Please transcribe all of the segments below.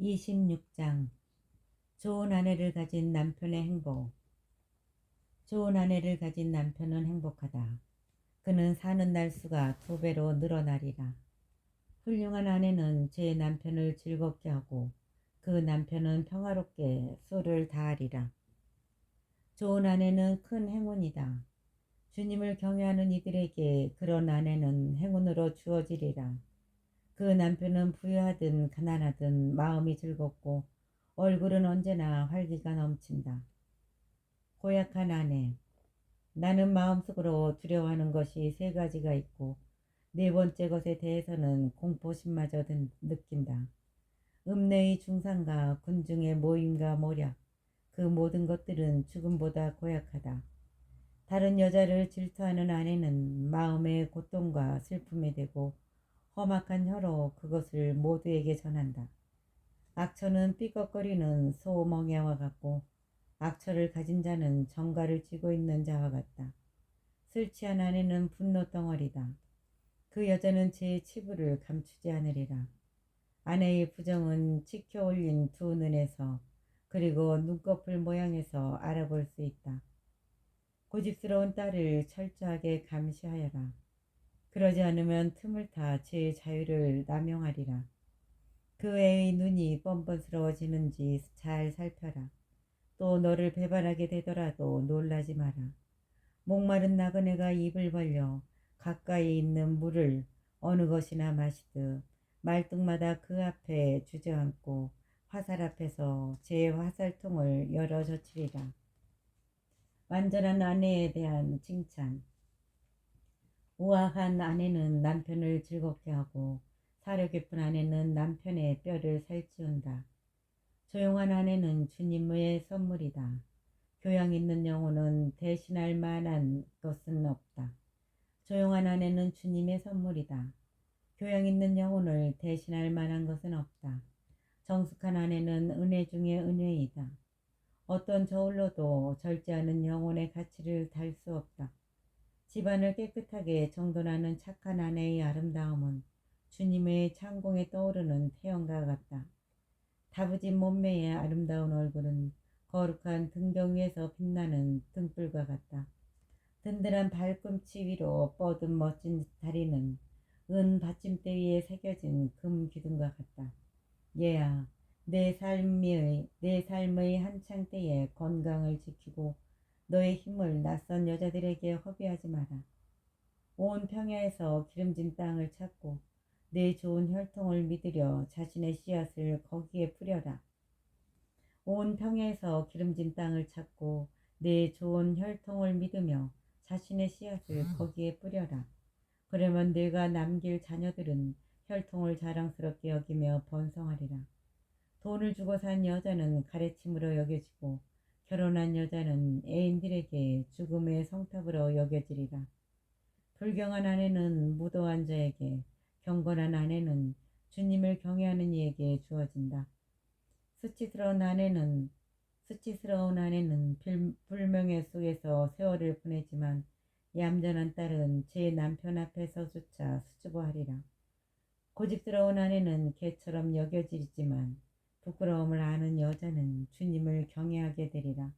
26장. 좋은 아내를 가진 남편의 행복. 좋은 아내를 가진 남편은 행복하다. 그는 사는 날수가 2배로 늘어나리라. 훌륭한 아내는 제 남편을 즐겁게 하고 그 남편은 평화롭게 수를 다하리라. 좋은 아내는 큰 행운이다. 주님을 경외하는 이들에게 그런 아내는 행운으로 주어지리라. 그 남편은 부유하든 가난하든 마음이 즐겁고 얼굴은 언제나 활기가 넘친다. 고약한 아내. 나는 마음속으로 두려워하는 것이 3가지가 있고 4번째 것에 대해서는 공포심마저 느낀다. 읍내의 중상과 군중의 모임과 모략, 그 모든 것들은 죽음보다 고약하다. 다른 여자를 질투하는 아내는 마음의 고통과 슬픔에 대고 험악한 혀로 그것을 모두에게 전한다. 악처는 삐걱거리는 소멍에와 같고 악처를 가진 자는 정갈을 쥐고 있는 자와 같다. 술 취한 아내는 분노 덩어리다. 그 여자는 제 치부를 감추지 않으리라. 아내의 부정은 치켜 올린 2눈에서 그리고 눈꺼풀 모양에서 알아볼 수 있다. 고집스러운 딸을 철저하게 감시하여라. 그러지 않으면 틈을 타 제 자유를 남용하리라. 그 애의 눈이 뻔뻔스러워지는지 잘 살펴라. 또 너를 배반하게 되더라도 놀라지 마라. 목마른 나그네가 입을 벌려 가까이 있는 물을 어느 것이나 마시듯 말뚝마다 그 앞에 주저앉고 화살 앞에서 제 화살통을 열어 젖히리라. 완전한 아내에 대한 칭찬. 우아한 아내는 남편을 즐겁게 하고 사려 깊은 아내는 남편의 뼈를 살찌운다. 조용한 아내는 주님의 선물이다. 교양 있는 영혼은 대신할 만한 것은 없다. 조용한 아내는 주님의 선물이다. 교양 있는 영혼을 대신할 만한 것은 없다. 정숙한 아내는 은혜 중에 은혜이다. 어떤 저울로도 절제 않은 영혼의 가치를 달 수 없다. 집안을 깨끗하게 정돈하는 착한 아내의 아름다움은 주님의 창공에 떠오르는 태양과 같다. 다부진 몸매의 아름다운 얼굴은 거룩한 등경 위에서 빛나는 등불과 같다. 든든한 발꿈치 위로 뻗은 멋진 다리는 은 받침대 위에 새겨진 금 기둥과 같다. 얘야, 내 삶의 한창 때에 건강을 지키고 너의 힘을 낯선 여자들에게 허비하지 마라. 온 평야에서 기름진 땅을 찾고 내 좋은 혈통을 믿으려 자신의 씨앗을 거기에 뿌려라. 온 평야에서 기름진 땅을 찾고 내 좋은 혈통을 믿으며 자신의 씨앗을 거기에 뿌려라. 그러면 내가 남길 자녀들은 혈통을 자랑스럽게 여기며 번성하리라. 돈을 주고 산 여자는 가래침으로 여겨지고 결혼한 여자는 애인들에게 죽음의 성탑으로 여겨지리라. 불경한 아내는 무도한 자에게, 경건한 아내는 주님을 경외하는 이에게 주어진다. 수치스러운 아내는 불명예 속에서 세월을 보내지만 얌전한 딸은 제 남편 앞에서조차 수줍어하리라. 고집스러운 아내는 개처럼 여겨지지만 부끄러움을 아는 여자는 주님을 경외하게 되리라.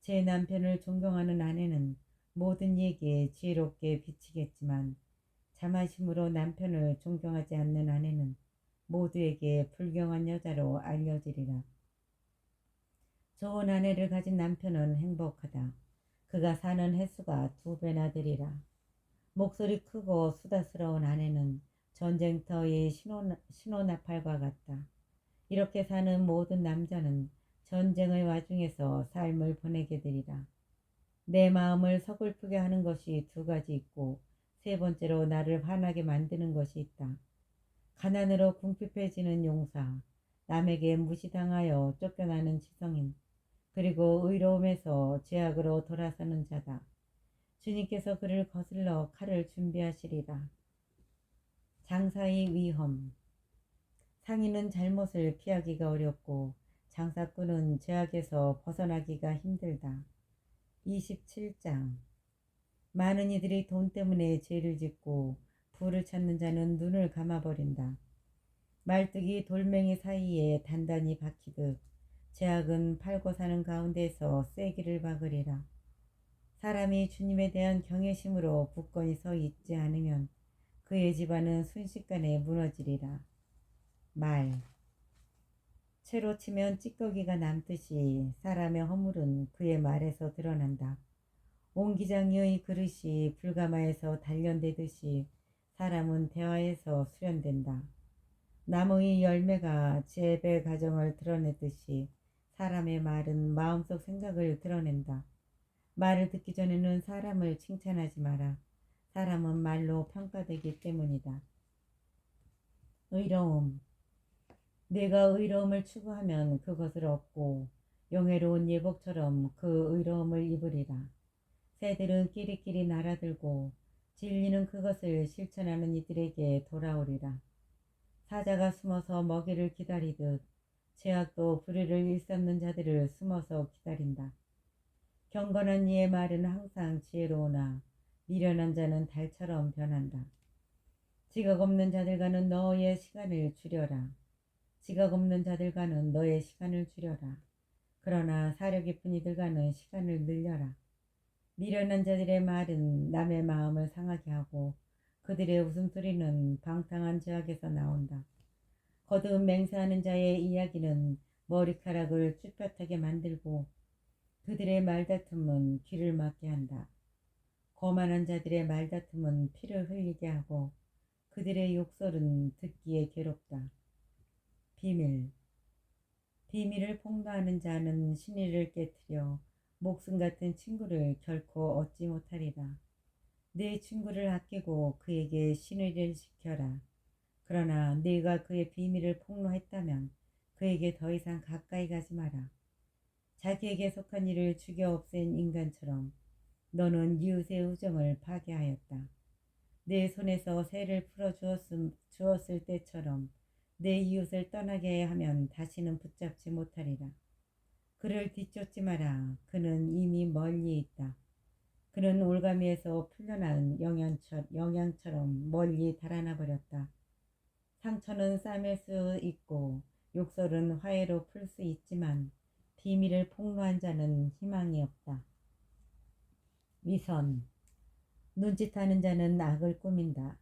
제 남편을 존경하는 아내는 모든 이에게 지혜롭게 비치겠지만 자만심으로 남편을 존경하지 않는 아내는 모두에게 불경한 여자로 알려지리라. 좋은 아내를 가진 남편은 행복하다. 그가 사는 횟수가 2배나 되리라. 목소리 크고 수다스러운 아내는 전쟁터의 신호나팔과 같다. 이렇게 사는 모든 남자는 전쟁의 와중에서 삶을 보내게 되리라. 내 마음을 서글프게 하는 것이 2가지 있고 3번째로 나를 화나게 만드는 것이 있다. 가난으로 궁핍해지는 용사, 남에게 무시당하여 쫓겨나는 지성인, 그리고 의로움에서 죄악으로 돌아서는 자다. 주님께서 그를 거슬러 칼을 준비하시리라. 장사의 위험. 상인은 잘못을 피하기가 어렵고 장사꾼은 죄악에서 벗어나기가 힘들다. 27장. 많은 이들이 돈 때문에 죄를 짓고 부를 찾는 자는 눈을 감아버린다. 말뚝이 돌멩이 사이에 단단히 박히듯 죄악은 팔고 사는 가운데서 쐐기를 박으리라. 사람이 주님에 대한 경외심으로 굳건히 서 있지 않으면 그의 집안은 순식간에 무너지리라. 말. 채로 치면 찌꺼기가 남듯이 사람의 허물은 그의 말에서 드러난다. 옹기장의 그릇이 불가마에서 단련되듯이 사람은 대화에서 수련된다. 나무의 열매가 재배 과정을 드러내듯이 사람의 말은 마음속 생각을 드러낸다. 말을 듣기 전에는 사람을 칭찬하지 마라. 사람은 말로 평가되기 때문이다. 의로움. 내가 의로움을 추구하면 그것을 얻고 영예로운 예복처럼 그 의로움을 입으리라. 새들은 끼리끼리 날아들고 진리는 그것을 실천하는 이들에게 돌아오리라. 사자가 숨어서 먹이를 기다리듯 죄악도 불의를 일삼는 자들을 숨어서 기다린다. 경건한 이의 말은 항상 지혜로우나 미련한 자는 달처럼 변한다. 지각 없는 자들과는 너의 시간을 줄여라. 지각 없는 자들과는 너의 시간을 줄여라. 그러나 사려 깊은 이들과는 시간을 늘려라. 미련한 자들의 말은 남의 마음을 상하게 하고 그들의 웃음소리는 방탕한 죄악에서 나온다. 거듭 맹세하는 자의 이야기는 머리카락을 쭈뼛하게 만들고 그들의 말다툼은 귀를 막게 한다. 거만한 자들의 말다툼은 피를 흘리게 하고 그들의 욕설은 듣기에 괴롭다. 비밀. 비밀을 폭로하는 자는 신의를 깨뜨려 목숨 같은 친구를 결코 얻지 못하리라. 내 친구를 아끼고 그에게 신의를 지켜라. 그러나 네가 그의 비밀을 폭로했다면 그에게 더 이상 가까이 가지 마라. 자기에게 속한 일을 죽여 없앤 인간처럼 너는 이웃의 우정을 파괴하였다. 내 손에서 새를 풀어 주었을 때처럼 내 이웃을 떠나게 하면 다시는 붙잡지 못하리라. 그를 뒤쫓지 마라. 그는 이미 멀리 있다. 그는 올가미에서 풀려난 영양처럼 멀리 달아나 버렸다. 상처는 싸맬 수 있고 욕설은 화해로 풀 수 있지만 비밀을 폭로한 자는 희망이 없다. 위선. 눈짓하는 자는 악을 꾸민다.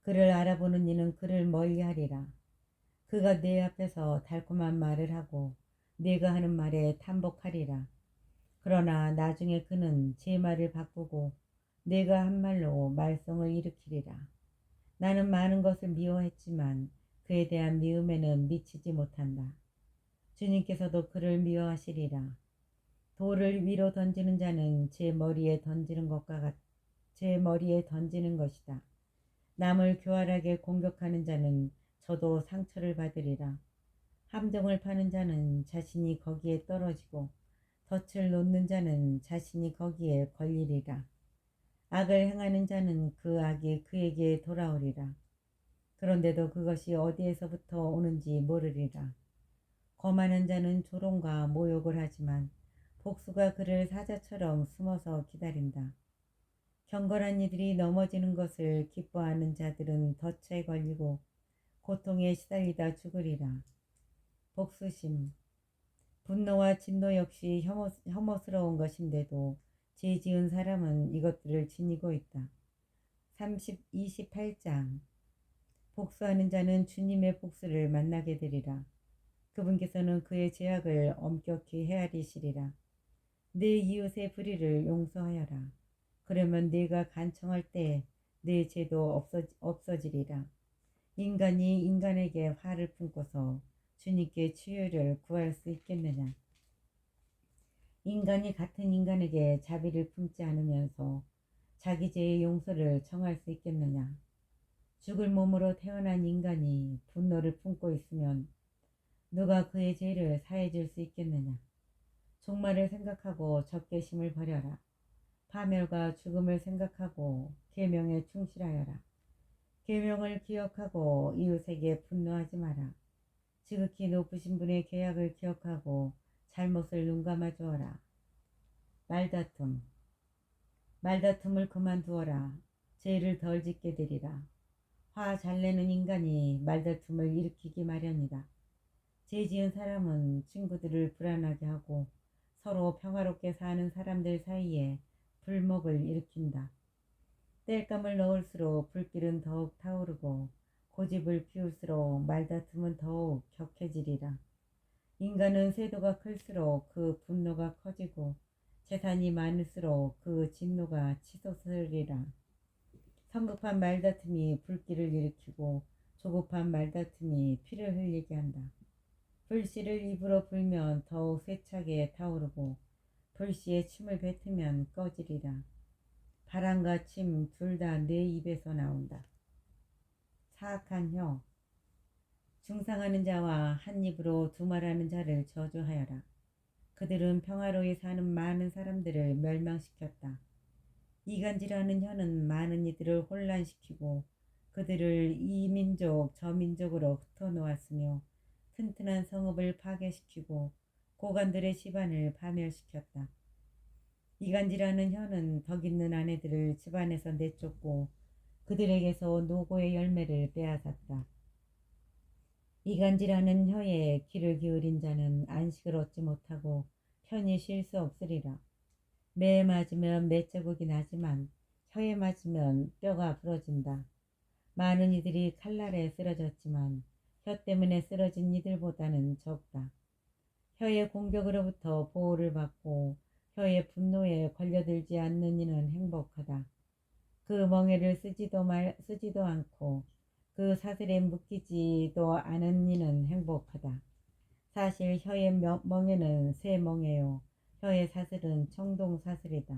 그를 알아보는 이는 그를 멀리하리라. 그가 내 앞에서 달콤한 말을 하고 네가 하는 말에 탐복하리라. 그러나 나중에 그는 제 말을 바꾸고 내가 한 말로 말썽을 일으키리라. 나는 많은 것을 미워했지만 그에 대한 미움에는 미치지 못한다. 주님께서도 그를 미워하시리라. 돌을 위로 던지는 자는 제 머리에 던지는 것이다. 남을 교활하게 공격하는 자는 저도 상처를 받으리라. 함정을 파는 자는 자신이 거기에 떨어지고 덫을 놓는 자는 자신이 거기에 걸리리라. 악을 행하는 자는 그 악이 그에게 돌아오리라. 그런데도 그것이 어디에서부터 오는지 모르리라. 거만한 자는 조롱과 모욕을 하지만 복수가 그를 사자처럼 숨어서 기다린다. 경건한 이들이 넘어지는 것을 기뻐하는 자들은 덫에 걸리고 고통에 시달리다 죽으리라. 복수심. 분노와 진노 역시 혐오스러운 것인데도 죄 지은 사람은 이것들을 지니고 있다. 28장. 복수하는 자는 주님의 복수를 만나게 되리라. 그분께서는 그의 죄악을 엄격히 헤아리시리라. 내 이웃의 불의를 용서하여라. 그러면 네가 간청할 때 내 죄도 없어지리라. 인간이 인간에게 화를 품고서 주님께 치유를 구할 수 있겠느냐. 인간이 같은 인간에게 자비를 품지 않으면서 자기 죄의 용서를 청할 수 있겠느냐. 죽을 몸으로 태어난 인간이 분노를 품고 있으면 누가 그의 죄를 사해 줄 수 있겠느냐. 종말을 생각하고 적개심을 버려라. 파멸과 죽음을 생각하고 계명에 충실하여라. 계명을 기억하고 이웃에게 분노하지 마라. 지극히 높으신 분의 계약을 기억하고 잘못을 눈감아 주어라. 말다툼을 그만두어라. 죄를 덜 짓게 되리라. 화 잘 내는 인간이 말다툼을 일으키기 마련이다. 죄 지은 사람은 친구들을 불안하게 하고 서로 평화롭게 사는 사람들 사이에 불목을 일으킨다. 땔감을 넣을수록 불길은 더욱 타오르고 고집을 피울수록 말다툼은 더욱 격해지리라. 인간은 세도가 클수록 그 분노가 커지고 재산이 많을수록 그 진노가 치솟으리라. 성급한 말다툼이 불길을 일으키고 조급한 말다툼이 피를 흘리게 한다. 불씨를 입으로 불면 더욱 세차게 타오르고 불씨에 침을 뱉으면 꺼지리라. 바람과 침 둘 다 내 입에서 나온다. 사악한 혀. 중상하는 자와 한 입으로 두말하는 자를 저주하여라. 그들은 평화로이 사는 많은 사람들을 멸망시켰다. 이간질하는 혀는 많은 이들을 혼란시키고 그들을 이 민족 저 민족으로 흩어놓았으며 튼튼한 성읍을 파괴시키고 고관들의 집안을 파멸시켰다. 이간질하는 혀는 덕 있는 아내들을 집안에서 내쫓고 그들에게서 노고의 열매를 빼앗았다. 이간질하는 혀에 귀를 기울인 자는 안식을 얻지 못하고 편히 쉴 수 없으리라. 매에 맞으면 매자국이 나지만 혀에 맞으면 뼈가 부러진다. 많은 이들이 칼날에 쓰러졌지만 혀 때문에 쓰러진 이들보다는 적다. 혀의 공격으로부터 보호를 받고 혀의 분노에 걸려들지 않는 이는 행복하다. 그 멍에를 쓰지도 않고 그 사슬에 묶이지도 않은 이는 행복하다. 사실 혀의 멍에는 새 멍에요. 혀의 사슬은 청동 사슬이다.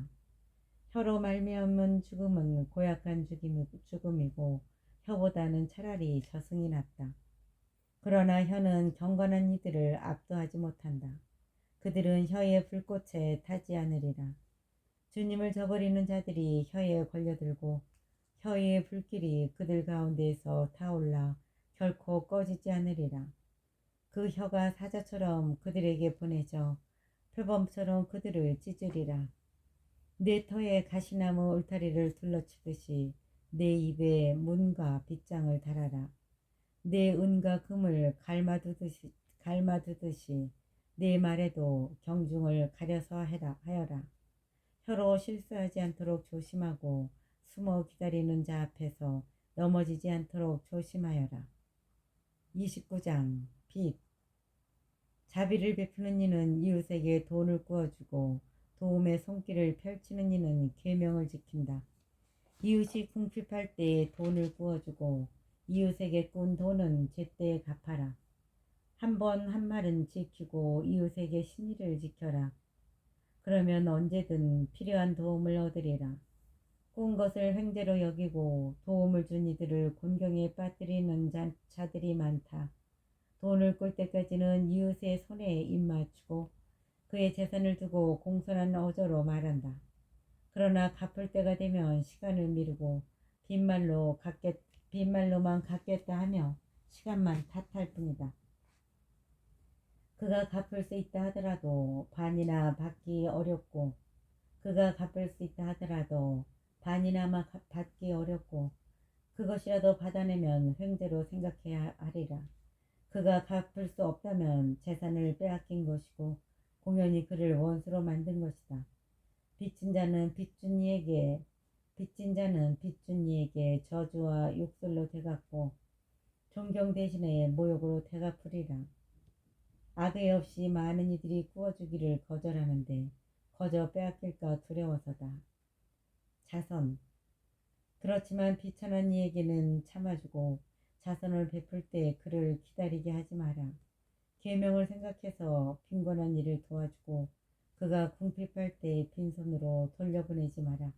혀로 말미암은 죽음은 고약한 죽음이고 혀보다는 차라리 저승이 낫다. 그러나 혀는 경건한 이들을 압도하지 못한다. 그들은 혀의 불꽃에 타지 않으리라. 주님을 저버리는 자들이 혀에 걸려들고 혀의 불길이 그들 가운데에서 타올라 결코 꺼지지 않으리라. 그 혀가 사자처럼 그들에게 보내져 표범처럼 그들을 찢으리라. 내 터에 가시나무 울타리를 둘러치듯이 내 입에 문과 빗장을 달아라. 내 은과 금을 갈마두듯이 내 말에도 경중을 가려서 하여라. 혀로 실수하지 않도록 조심하고 숨어 기다리는 자 앞에서 넘어지지 않도록 조심하여라. 29장 빚. 자비를 베푸는 이는 이웃에게 돈을 구워주고 도움의 손길을 펼치는 이는 계명을 지킨다. 이웃이 궁핍할 때에 돈을 구워주고 이웃에게 꾼 돈은 제때에 갚아라. 한 번 한 말은 지키고 이웃에게 신의를 지켜라. 그러면 언제든 필요한 도움을 얻으리라. 꾼 것을 횡재로 여기고 도움을 준 이들을 곤경에 빠뜨리는 자들이 많다. 돈을 꿀 때까지는 이웃의 손에 입맞추고 그의 재산을 두고 공손한 어조로 말한다. 그러나 갚을 때가 되면 시간을 미루고 빈말로만 갚겠다 하며 시간만 탓할 뿐이다. 그가 갚을 수 있다 하더라도 반이나 받기 어렵고 그것이라도 받아내면 횡재로 생각해야 하리라. 그가 갚을 수 없다면 재산을 빼앗긴 것이고 공연히 그를 원수로 만든 것이다. 빚진 자는 빚준 이에게 저주와 욕설로 되갚고 존경 대신에 모욕으로 되갚으리라. 악의 없이 많은 이들이 구워주기를 거절하는데 거저 빼앗길까 두려워서다. 자선. 그렇지만 비천한 이에게는 참아주고 자선을 베풀 때 그를 기다리게 하지 마라. 계명을 생각해서 빈곤한 이를 도와주고 그가 궁핍할 때 빈손으로 돌려보내지 마라.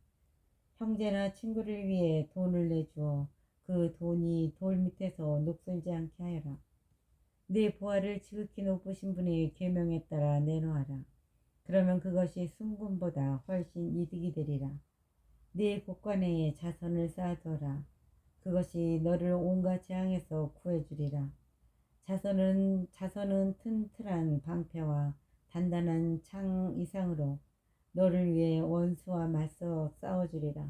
형제나 친구를 위해 돈을 내주어 그 돈이 돌 밑에서 녹슬지 않게 하여라. 내 보화를 지극히 높으신 분의 계명에 따라 내놓아라. 그러면 그것이 순금보다 훨씬 이득이 되리라. 내 곳간에 자선을 쌓아두어라. 그것이 너를 온갖 재앙에서 구해주리라. 자선은 튼튼한 방패와 단단한 창 이상으로 너를 위해 원수와 맞서 싸워주리라.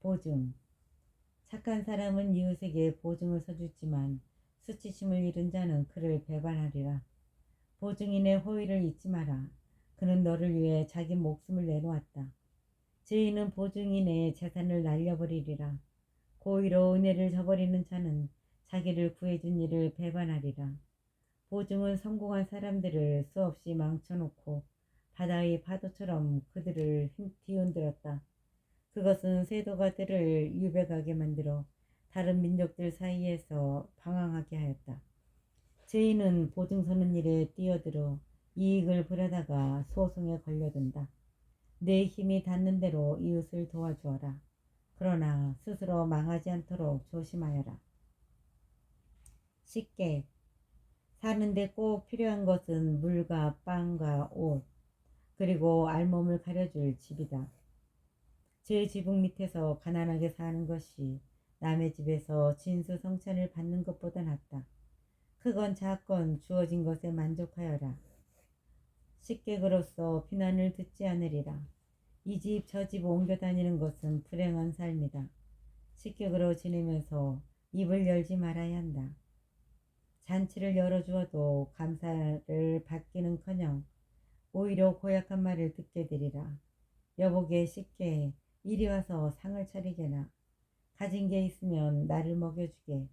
보증. 착한 사람은 이웃에게 보증을 서주지만 수치심을 잃은 자는 그를 배반하리라. 보증인의 호의를 잊지 마라. 그는 너를 위해 자기 목숨을 내놓았다. 죄인은 보증인의 재산을 날려버리리라. 고의로 은혜를 저버리는 자는 자기를 구해준 이를 배반하리라. 보증은 성공한 사람들을 수없이 망쳐놓고 바다의 파도처럼 그들을 뒤흔들었다. 그것은 쇠도가 들을 유백하게 만들어 다른 민족들 사이에서 방황하게 하였다. 죄인은 보증 서는 일에 뛰어들어 이익을 보려다가 소송에 걸려든다. 내 힘이 닿는 대로 이웃을 도와주어라. 그러나 스스로 망하지 않도록 조심하여라. 쉽게 사는데 꼭 필요한 것은 물과 빵과 옷, 그리고 알몸을 가려줄 집이다. 제 지붕 밑에서 가난하게 사는 것이 남의 집에서 진수성찬을 받는 것보다 낫다. 크건 작건 주어진 것에 만족하여라. 식객으로서 비난을 듣지 않으리라. 이 집 저 집 옮겨 다니는 것은 불행한 삶이다. 식객으로 지내면서 입을 열지 말아야 한다. 잔치를 열어주어도 감사를 받기는커녕 오히려 고약한 말을 듣게 되리라. 여보게 쉽게 이리 와서 상을 차리게나. 가진 게 있으면 나를 먹여주게.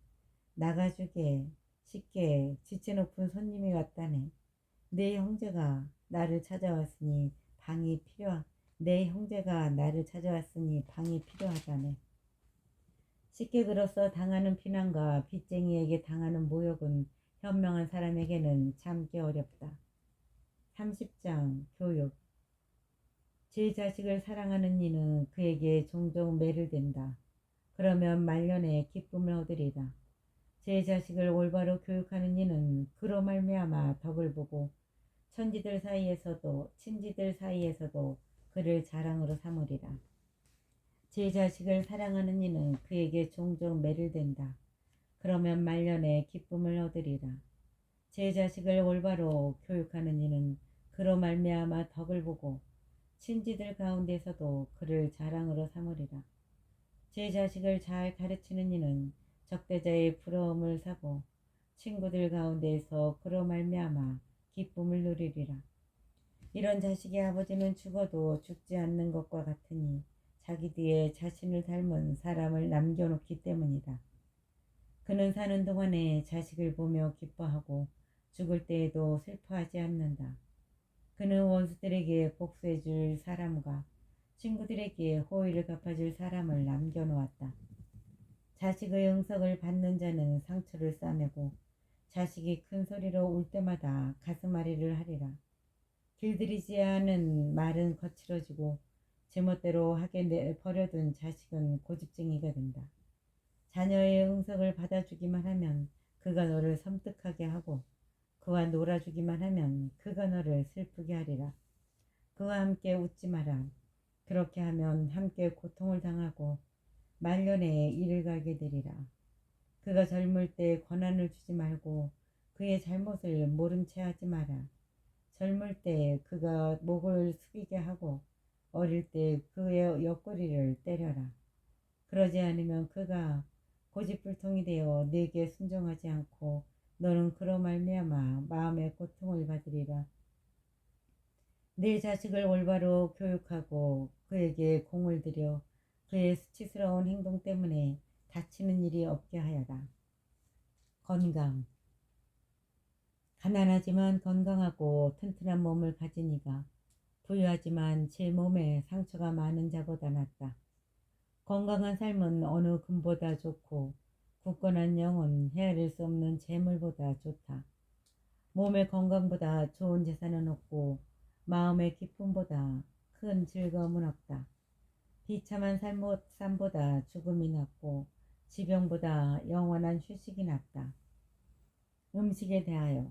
나가주게. 쉽게 지체 높은 손님이 왔다네. 내 형제가 나를 찾아왔으니 방이 필요하다네. 식객으로서 당하는 비난과 빚쟁이에게 당하는 모욕은 현명한 사람에게는 참기 어렵다. 30장 교육. 제 자식을 사랑하는 이는 그에게 종종 매를 댄다. 그러면 말년에 기쁨을 얻으리라. 제 자식을 올바로 교육하는 이는 그로 말미암아 덕을 보고 친지들 사이에서도 그를 자랑으로 삼으리라. 제 자식을 사랑하는 이는 그에게 종종 매를 댄다. 그러면 말년에 기쁨을 얻으리라. 제 자식을 올바로 교육하는 이는 그로 말미암아 덕을 보고 친지들 가운데서도 그를 자랑으로 삼으리라. 제 자식을 잘 가르치는 이는 적대자의 부러움을 사고 친구들 가운데에서 그로 말미암아 기쁨을 누리리라. 이런 자식의 아버지는 죽어도 죽지 않는 것과 같으니 자기 뒤에 자신을 닮은 사람을 남겨놓기 때문이다. 그는 사는 동안에 자식을 보며 기뻐하고 죽을 때에도 슬퍼하지 않는다. 그는 원수들에게 복수해줄 사람과 친구들에게 호의를 갚아줄 사람을 남겨놓았다. 자식의 응석을 받는 자는 상처를 싸매고 자식이 큰 소리로 울 때마다 가슴앓이를 하리라. 길들이지 않은 말은 거칠어지고 제멋대로 하게 버려둔 자식은 고집쟁이가 된다. 자녀의 응석을 받아주기만 하면 그가 너를 섬뜩하게 하고 그와 놀아주기만 하면 그가 너를 슬프게 하리라. 그와 함께 웃지 마라. 그렇게 하면 함께 고통을 당하고 말년에 이를 갈게 되리라. 그가 젊을 때 권한을 주지 말고 그의 잘못을 모른 채 하지 마라. 젊을 때 그가 목을 숙이게 하고 어릴 때 그의 옆구리를 때려라. 그러지 않으면 그가 고집불통이 되어 네게 순종하지 않고 너는 그로 말미암아 마음의 고통을 받으리라. 내 자식을 올바로 교육하고 그에게 공을 들여 그의 수치스러운 행동 때문에 다치는 일이 없게 하여라. 건강. 가난하지만 건강하고 튼튼한 몸을 가진 이가 부유하지만 제 몸에 상처가 많은 자보다 낫다. 건강한 삶은 어느 금보다 좋고 굳건한 영은 헤아릴 수 없는 재물보다 좋다. 몸의 건강보다 좋은 재산은 없고 마음의 기쁨보다 큰 즐거움은 없다. 비참한 삶보다 죽음이 낫고 지병보다 영원한 휴식이 낫다. 음식에 대하여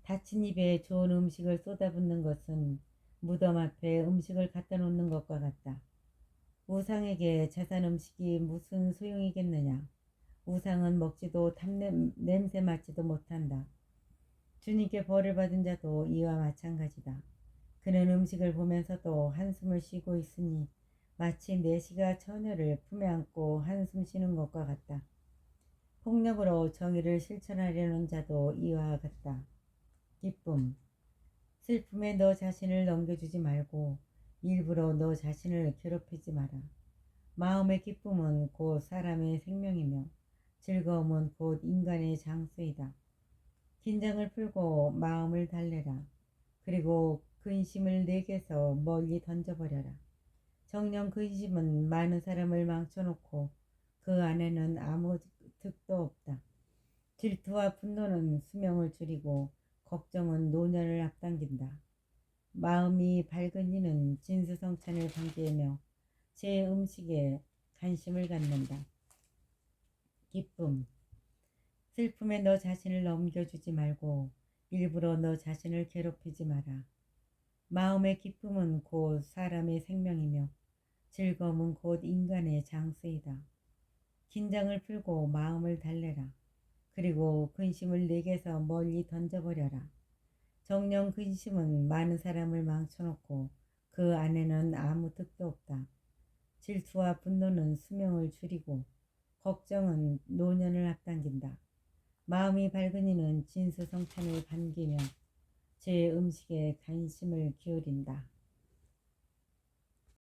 닫힌 입에 좋은 음식을 쏟아붓는 것은 무덤 앞에 음식을 갖다 놓는 것과 같다. 우상에게 제산 음식이 무슨 소용이겠느냐. 우상은 먹지도 냄새 맡지도 못한다. 주님께 벌을 받은 자도 이와 마찬가지다. 그는 음식을 보면서도 한숨을 쉬고 있으니 마치 내시가 처녀를 품에 안고 한숨 쉬는 것과 같다. 폭력으로 정의를 실천하려는 자도 이와 같다. 기쁨. 슬픔에 너 자신을 넘겨주지 말고 일부러 너 자신을 괴롭히지 마라. 마음의 기쁨은 곧 사람의 생명이며 즐거움은 곧 인간의 장수이다. 긴장을 풀고 마음을 달래라. 그리고 근심을 내게서 멀리 던져버려라. 정녕 근심은 많은 사람을 망쳐놓고 그 안에는 아무 득도 없다. 질투와 분노는 수명을 줄이고 걱정은 노년을 앞당긴다. 마음이 밝은 이는 진수성찬을 방지하며 제 음식에 관심을 갖는다. 기쁨. 슬픔에 너 자신을 넘겨주지 말고 일부러 너 자신을 괴롭히지 마라. 마음의 기쁨은 곧 사람의 생명이며 즐거움은 곧 인간의 장수이다. 긴장을 풀고 마음을 달래라. 그리고 근심을 내게서 멀리 던져버려라. 정녕 근심은 많은 사람을 망쳐놓고 그 안에는 아무 득도 없다. 질투와 분노는 수명을 줄이고 걱정은 노년을 앞당긴다. 마음이 밝은 이는 진수성찬을 반기며 제 음식에 관심을 기울인다.